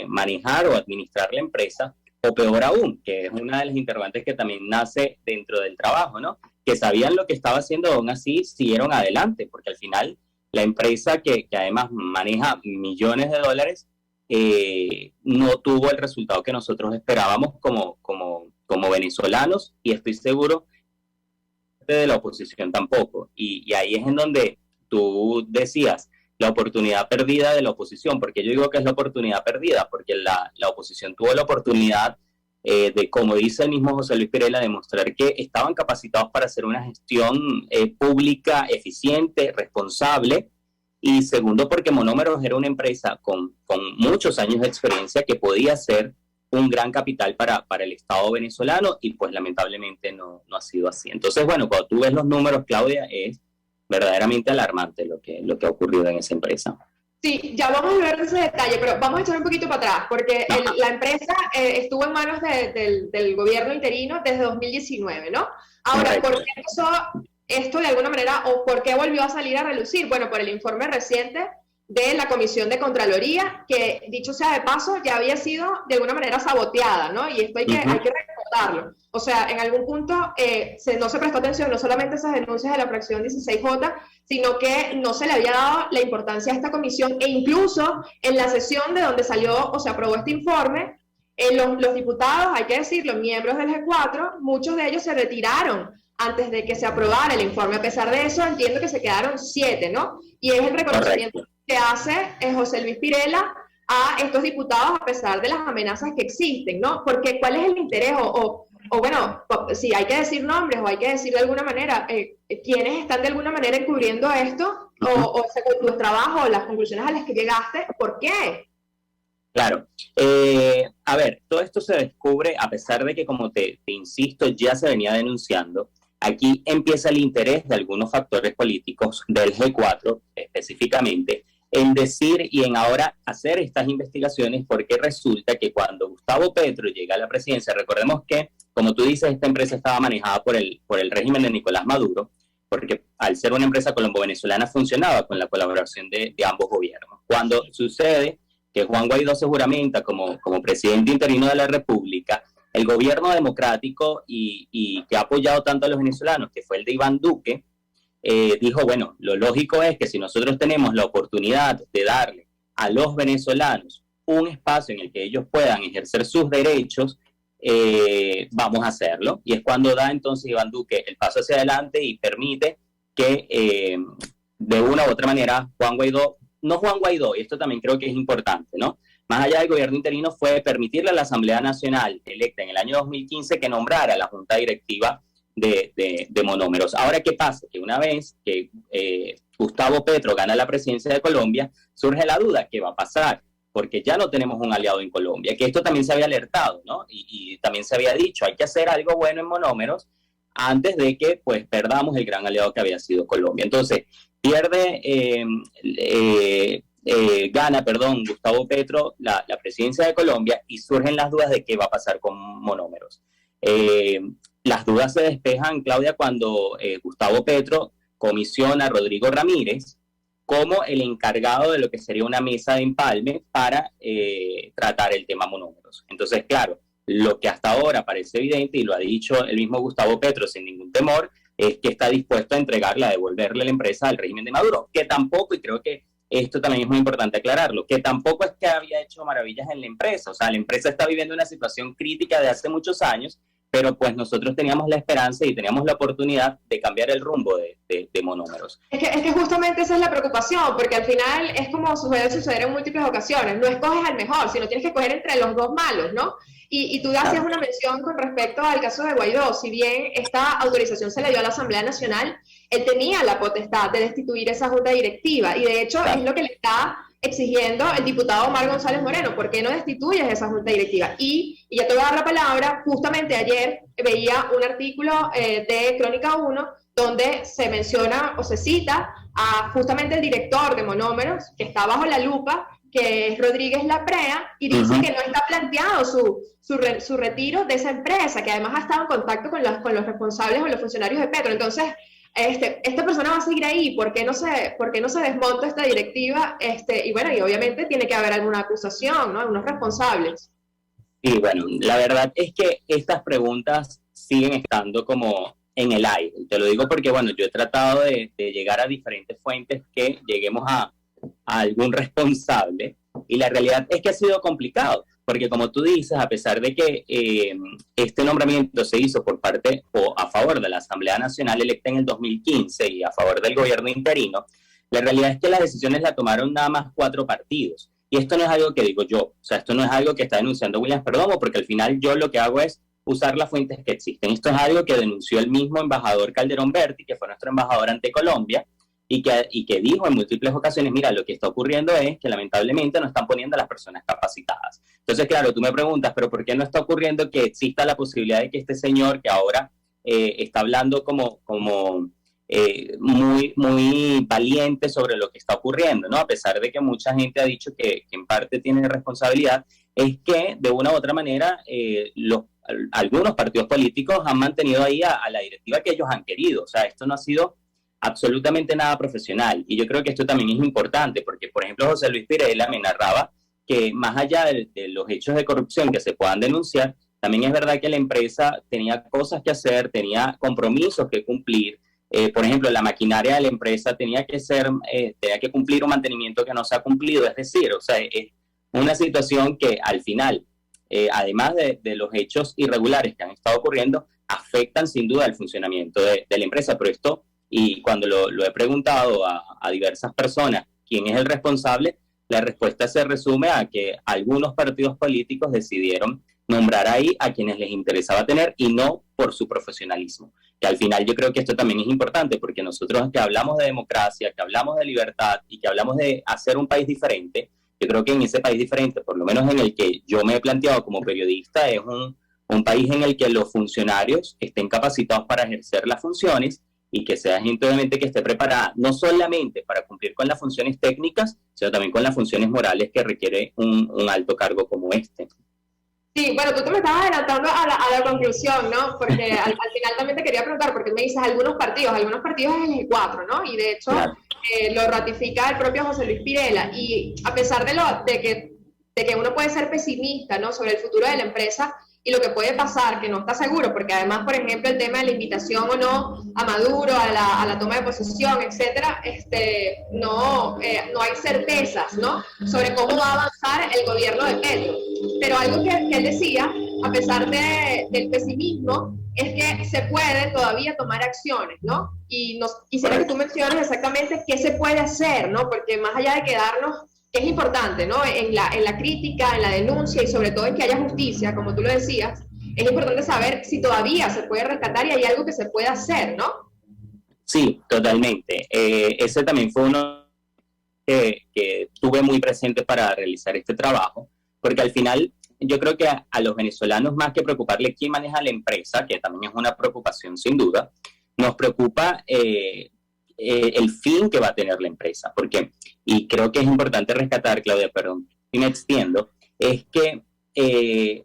manejar o administrar la empresa, o peor aún, que es una de las interrogantes que también nace dentro del trabajo, ¿no? Que sabían lo que estaba haciendo, aún así siguieron adelante, porque al final la empresa que además maneja millones de dólares no tuvo el resultado que nosotros esperábamos como venezolanos, y estoy seguro de la oposición tampoco. Y ahí es en donde tú decías la oportunidad perdida de la oposición. Porque yo digo que es la oportunidad perdida, porque la oposición tuvo la oportunidad de, como dice el mismo José Luis Pirela, demostrar que estaban capacitados para hacer una gestión pública eficiente, responsable, y segundo, porque Monómeros era una empresa con muchos años de experiencia que podía ser un gran capital para el Estado venezolano, y pues lamentablemente no ha sido así. Entonces, bueno, cuando tú ves los números, Claudia, es verdaderamente alarmante lo que ha ocurrido en esa empresa. Sí, ya vamos a ver ese detalle, pero vamos a echar un poquito para atrás, porque la empresa estuvo en manos del gobierno interino desde 2019, ¿no? Ahora, ¿por qué empezó esto de alguna manera, o por qué volvió a salir a relucir? Bueno, por el informe reciente de la Comisión de Contraloría, que, dicho sea de paso, ya había sido de alguna manera saboteada, ¿no? Y esto hay que recordarlo. O sea, en algún punto no se prestó atención no solamente a esas denuncias de la fracción 16J, sino que no se le había dado la importancia a esta comisión, e incluso en la sesión de donde salió o se aprobó este informe, los diputados, hay que decir, los miembros del G4, muchos de ellos se retiraron antes de que se aprobara el informe. A pesar de eso, entiendo que se quedaron 7, ¿no? Y es el reconocimiento que hace José Luis Pirela a estos diputados a pesar de las amenazas que existen, ¿no? Porque ¿cuál es el interés? O bueno, si hay que decir nombres o hay que decir de alguna manera quiénes están de alguna manera encubriendo esto, o según tu trabajo o las conclusiones a las que llegaste, ¿por qué? Claro. A ver, todo esto se descubre a pesar de que, como te insisto, ya se venía denunciando. Aquí empieza el interés de algunos factores políticos del G4 específicamente en decir y en ahora hacer estas investigaciones, porque resulta que cuando Gustavo Petro llega a la presidencia, recordemos que, como tú dices, esta empresa estaba manejada por el régimen de Nicolás Maduro, porque al ser una empresa colombo-venezolana funcionaba con la colaboración de ambos gobiernos. Cuando sucede que Juan Guaidó se juramenta como presidente interino de la República, el gobierno democrático y que ha apoyado tanto a los venezolanos, que fue el de Iván Duque, dijo, bueno, lo lógico es que si nosotros tenemos la oportunidad de darle a los venezolanos un espacio en el que ellos puedan ejercer sus derechos, vamos a hacerlo. Y es cuando da entonces Iván Duque el paso hacia adelante y permite que de una u otra manera Juan Guaidó, y esto también creo que es importante, ¿no? Más allá del gobierno interino, fue permitirle a la Asamblea Nacional electa en el año 2015 que nombrara la junta directiva de Monómeros. Ahora, ¿qué pasa? Que una vez que Gustavo Petro gana la presidencia de Colombia, surge la duda, ¿qué va a pasar? Porque ya no tenemos un aliado en Colombia, que esto también se había alertado, ¿no? Y también se había dicho, hay que hacer algo bueno en Monómeros antes de que, pues, perdamos el gran aliado que había sido Colombia. Entonces, gana Gustavo Petro la presidencia de Colombia, y surgen las dudas de qué va a pasar con Monómeros. Las dudas se despejan, Claudia, cuando Gustavo Petro comisiona a Rodrigo Ramírez como el encargado de lo que sería una mesa de empalme para tratar el tema Monómeros. Entonces, claro, lo que hasta ahora parece evidente, y lo ha dicho el mismo Gustavo Petro sin ningún temor, es que está dispuesto a entregarle, a devolverle la empresa al régimen de Maduro, que tampoco, y creo que esto también es muy importante aclararlo, que tampoco es que había hecho maravillas en la empresa. O sea, la empresa está viviendo una situación crítica de hace muchos años, pero pues nosotros teníamos la esperanza y teníamos la oportunidad de cambiar el rumbo de Monómeros. Es que justamente esa es la preocupación, porque al final es como suele suceder en múltiples ocasiones, no escoges al mejor, sino tienes que escoger entre los dos malos, ¿no? Y tú hacías una mención con respecto al caso de Guaidó. Si bien esta autorización se le dio a la Asamblea Nacional, él tenía la potestad de destituir esa junta directiva, y de hecho es lo que le está exigiendo el diputado Omar González Moreno. ¿Por qué no destituyes esa junta directiva? Y ya te voy a dar la palabra. Justamente ayer veía un artículo de Crónica 1 donde se menciona o se cita a justamente el director de Monómeros, que está bajo la lupa, que es Rodríguez Laprea, y dice que no está planteado su retiro de esa empresa, que además ha estado en contacto con los responsables o los funcionarios de Petro. Entonces, esta persona va a seguir ahí. ¿Por qué no se desmonta esta directiva? Y bueno, y obviamente tiene que haber alguna acusación, ¿no? Algunos responsables. Sí, bueno, la verdad es que estas preguntas siguen estando como en el aire. Te lo digo porque, bueno, yo he tratado de llegar a diferentes fuentes que lleguemos a algún responsable, y la realidad es que ha sido complicado, porque como tú dices, a pesar de que este nombramiento se hizo por parte o a favor de la Asamblea Nacional electa en el 2015 y a favor del gobierno interino, la realidad es que las decisiones la tomaron nada más 4 partidos. Y esto no es algo que digo yo, o sea, esto no es algo que está denunciando Williams Perdomo, porque al final yo lo que hago es usar las fuentes que existen. Esto es algo que denunció el mismo embajador Calderón Berti, que fue nuestro embajador ante Colombia, y que dijo en múltiples ocasiones, mira, lo que está ocurriendo es que lamentablemente no están poniendo a las personas capacitadas. Entonces, claro, tú me preguntas, pero ¿por qué no está ocurriendo que exista la posibilidad de que este señor que ahora está hablando como muy, muy valiente sobre lo que está ocurriendo, ¿no? A pesar de que mucha gente ha dicho que en parte tiene responsabilidad, es que de una u otra manera algunos partidos políticos han mantenido ahí a la directiva que ellos han querido. O sea, esto no ha sido absolutamente nada profesional, y yo creo que esto también es importante, porque por ejemplo José Luis Pirela me narraba que más allá de los hechos de corrupción que se puedan denunciar, también es verdad que la empresa tenía cosas que hacer, tenía compromisos que cumplir. Por ejemplo, la maquinaria de la empresa tenía que cumplir un mantenimiento que no se ha cumplido. Es decir, o sea, es una situación que al final, además de los hechos irregulares que han estado ocurriendo, afectan sin duda el funcionamiento de la empresa. Pero esto, y cuando lo he preguntado a diversas personas quién es el responsable, la respuesta se resume a que algunos partidos políticos decidieron nombrar ahí a quienes les interesaba tener, y no por su profesionalismo. Que al final yo creo que esto también es importante, porque nosotros que hablamos de democracia, que hablamos de libertad y que hablamos de hacer un país diferente, yo creo que en ese país diferente, por lo menos en el que yo me he planteado como periodista, es un país en el que los funcionarios estén capacitados para ejercer las funciones, y que sea gente obviamente que esté preparada no solamente para cumplir con las funciones técnicas, sino también con las funciones morales que requiere un alto cargo como este. Sí, bueno, tú te me estabas adelantando a la conclusión, ¿no? Porque al final también te quería preguntar, porque me dices algunos partidos es el G4, ¿no? Y de hecho claro, lo ratifica el propio José Luis Pirela, y a pesar de que uno puede ser pesimista, ¿no?, sobre el futuro de la empresa y lo que puede pasar, que no está seguro, porque además, por ejemplo, el tema de la invitación o no a Maduro, a la toma de posesión, etcétera, no hay certezas, ¿no?, sobre cómo va a avanzar el gobierno de Petro. Pero algo que él decía, a pesar del pesimismo, es que se puede todavía tomar acciones, ¿no? Y quisiera que tú menciones exactamente qué se puede hacer, ¿no? Porque más allá de quedarnos, que es importante, ¿no?, en la crítica, en la denuncia y sobre todo en que haya justicia, como tú lo decías, es importante saber si todavía se puede rescatar y hay algo que se puede hacer, ¿no? Sí, totalmente. Ese también fue uno que tuve muy presente para realizar este trabajo, porque al final yo creo que a los venezolanos, más que preocuparle quién maneja la empresa, que también es una preocupación sin duda, nos preocupa el fin que va a tener la empresa. Porque, y creo que es importante rescatar, Claudia, perdón, y me extiendo, es que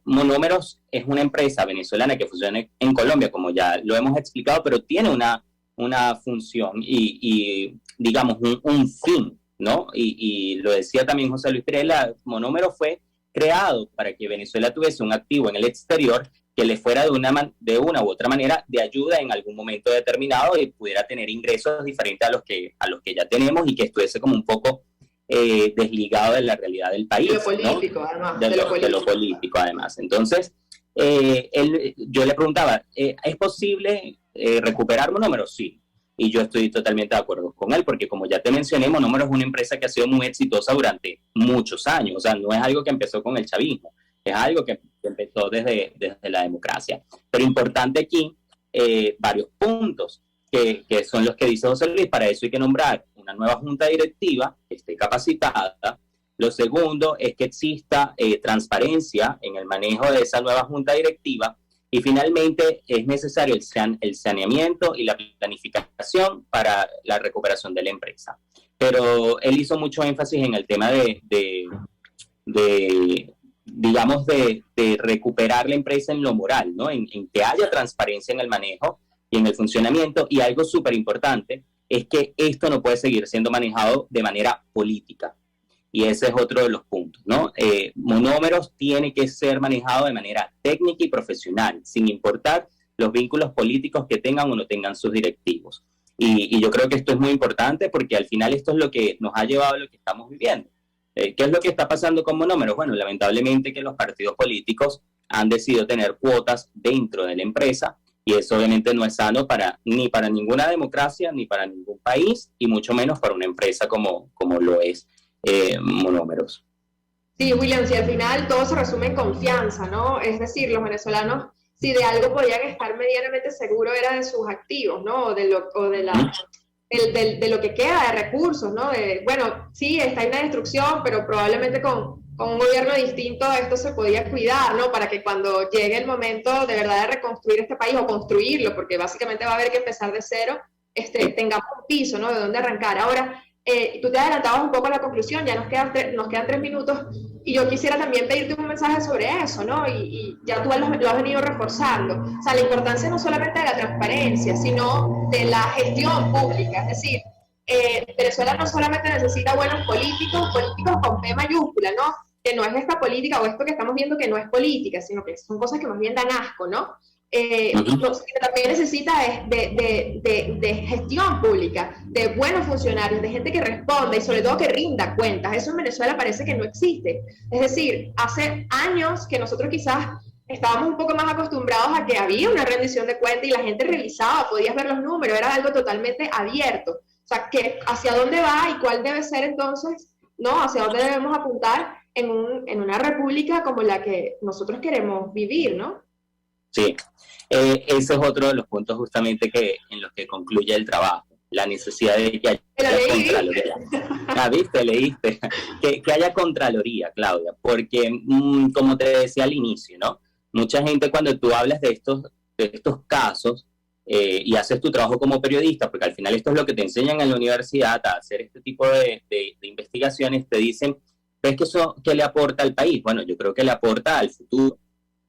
Monómeros es una empresa venezolana que funciona en Colombia, como ya lo hemos explicado, pero tiene una función y digamos, un fin, ¿no? Y lo decía también José Luis Pirela, Monómeros fue creado para que Venezuela tuviese un activo en el exterior que le fuera de una u otra manera de ayuda en algún momento determinado y pudiera tener ingresos diferentes a los que ya tenemos, y que estuviese como un poco desligado de la realidad del país. De lo político, ¿no?, además. De lo político, además. Entonces, yo le preguntaba, ¿es posible recuperar Monómeros? Sí. Y yo estoy totalmente de acuerdo con él, porque como ya te mencioné, Monómeros es una empresa que ha sido muy exitosa durante muchos años. O sea, no es algo que empezó con el chavismo, es algo que empezó desde la democracia. Pero importante aquí, varios puntos, que son los que dice José Luis. Para eso hay que nombrar una nueva junta directiva que esté capacitada. Lo segundo es que exista transparencia en el manejo de esa nueva junta directiva. Y finalmente es necesario el saneamiento y la planificación para la recuperación de la empresa. Pero él hizo mucho énfasis en el tema de recuperar la empresa en lo moral, ¿no? En que haya transparencia en el manejo y en el funcionamiento. Y algo súper importante es que esto no puede seguir siendo manejado de manera política. Y ese es otro de los puntos, ¿no? Monómeros tiene que ser manejado de manera técnica y profesional, sin importar los vínculos políticos que tengan o no tengan sus directivos. Y yo creo que esto es muy importante, porque al final esto es lo que nos ha llevado a lo que estamos viviendo. ¿Qué es lo que está pasando con Monómeros? Bueno, lamentablemente que los partidos políticos han decidido tener cuotas dentro de la empresa, y eso obviamente no es sano ni para ninguna democracia, ni para ningún país, y mucho menos para una empresa como lo es Monómeros. Sí, William, si al final todo se resume en confianza, ¿no? Es decir, los venezolanos, si de algo podían estar medianamente seguros, era de sus activos, ¿no? De lo que queda de recursos, ¿no? Bueno, sí, está en la destrucción, pero probablemente con un gobierno distinto esto se podía cuidar, ¿no? Para que cuando llegue el momento de verdad de reconstruir este país, o construirlo, porque básicamente va a haber que empezar de cero, tengamos un piso, ¿no? De dónde arrancar. Ahora, tú te adelantabas un poco a la conclusión, ya nos quedan 3 minutos, y yo quisiera también pedirte un mensaje sobre eso, ¿no? Y ya tú lo has venido reforzando. O sea, la importancia no solamente de la transparencia, sino de la gestión pública. Es decir, Venezuela no solamente necesita buenos políticos con P mayúscula, ¿no? Que no es esta política o esto que estamos viendo que no es política, sino que son cosas que más bien dan asco, ¿no? Lo que también necesita es de gestión pública, de buenos funcionarios, de gente que responda y sobre todo que rinda cuentas. Eso en Venezuela parece que no existe. Es decir, hace años que nosotros quizás estábamos un poco más acostumbrados a que había una rendición de cuentas y la gente revisaba, podías ver los números, era algo totalmente abierto. O sea, que hacia dónde va y cuál debe ser entonces, ¿no? Hacia dónde debemos apuntar en una república como la que nosotros queremos vivir, ¿no? Sí, ese es otro de los puntos justamente en los que concluye el trabajo, la necesidad de que haya Contraloría. ¿Viste? Leíste. Que haya Contraloría, Claudia, porque como te decía al inicio, ¿no? Mucha gente cuando tú hablas de estos casos y haces tu trabajo como periodista, porque al final esto es lo que te enseñan en la universidad, a hacer este tipo de investigaciones, te dicen, ¿ves que eso qué le aporta al país? Bueno, yo creo que le aporta al futuro,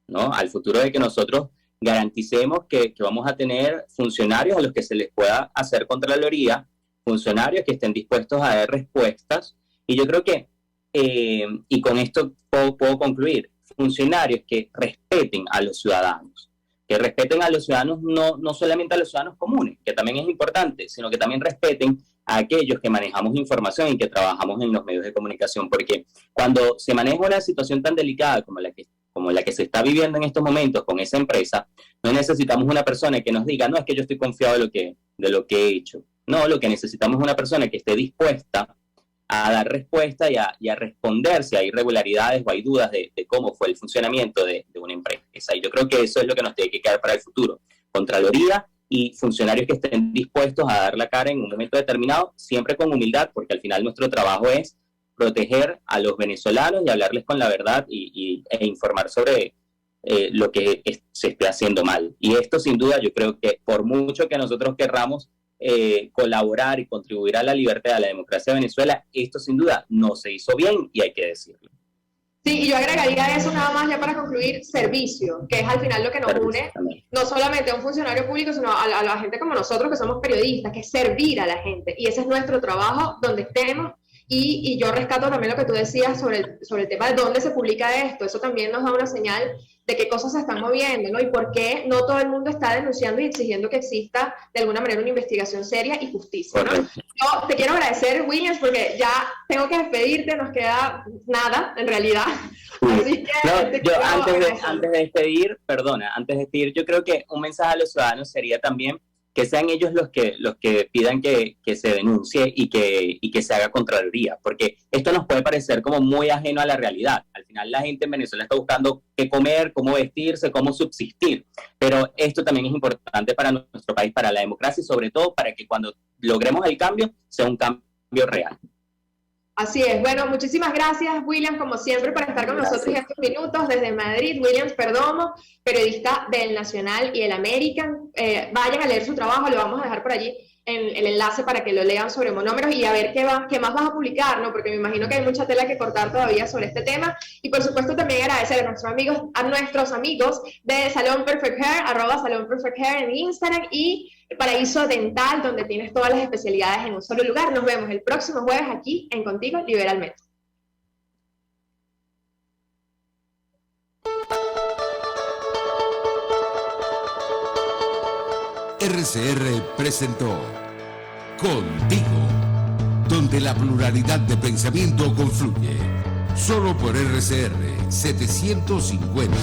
¿no? Al futuro de que nosotros garanticemos que vamos a tener funcionarios a los que se les pueda hacer Contraloría, funcionarios que estén dispuestos a dar respuestas, y yo creo que, y con esto puedo concluir, funcionarios que respeten a los ciudadanos, no solamente a los ciudadanos comunes, que también es importante, sino que también respeten a aquellos que manejamos información y que trabajamos en los medios de comunicación, porque cuando se maneja una situación tan delicada como la que se está viviendo en estos momentos con esa empresa, no necesitamos una persona que nos diga, no, es que yo estoy confiado de lo que he hecho. No, lo que necesitamos es una persona que esté dispuesta a dar respuesta y a responder si hay irregularidades o hay dudas de cómo fue el funcionamiento de una empresa. Y yo creo que eso es lo que nos tiene que quedar para el futuro. Contraloría y funcionarios que estén dispuestos a dar la cara en un momento determinado, siempre con humildad, porque al final nuestro trabajo es proteger a los venezolanos y hablarles con la verdad e informar sobre lo que se esté haciendo mal. Y esto sin duda yo creo que por mucho que nosotros querramos colaborar y contribuir a la libertad, a la democracia de Venezuela, esto sin duda no se hizo bien y hay que decirlo. Sí, y yo agregaría a eso nada más ya para concluir, servicio, que es al final lo que nos une, no solamente a un funcionario público, sino a la gente como nosotros que somos periodistas, que es servir a la gente, y ese es nuestro trabajo donde estemos. Y yo rescato también lo que tú decías sobre el tema de dónde se publica esto. Eso también nos da una señal de qué cosas se están moviendo, ¿no? Y por qué no todo el mundo está denunciando y exigiendo que exista de alguna manera una investigación seria y justicia, ¿no? Yo te quiero agradecer, Williams, porque ya tengo que despedirte, nos queda nada, en realidad. Así que yo antes de despedir, yo creo que un mensaje a los ciudadanos sería también que sean ellos los que pidan que se denuncie y que se haga Contraloría, porque esto nos puede parecer como muy ajeno a la realidad. Al final la gente en Venezuela está buscando qué comer, cómo vestirse, cómo subsistir, pero esto también es importante para nuestro país, para la democracia y sobre todo para que cuando logremos el cambio sea un cambio real. Así es. Bueno, muchísimas gracias, William, como siempre, por estar con nosotros en estos minutos desde Madrid. William Perdomo, periodista del Nacional y el American. Vayan a leer su trabajo, lo vamos a dejar por allí en el enlace para que lo lean sobre monómeros y a ver qué más vas a publicar, ¿no? Porque me imagino que hay mucha tela que cortar todavía sobre este tema. Y por supuesto también agradecer a nuestros amigos de Salón Perfect Hair, @Salón Perfect Hair en Instagram, y Paraíso Dental, donde tienes todas las especialidades en un solo lugar. Nos vemos el próximo jueves aquí en Contigo Liberalmente. RCR presentó Contigo, donde la pluralidad de pensamiento confluye. Solo por RCR 750.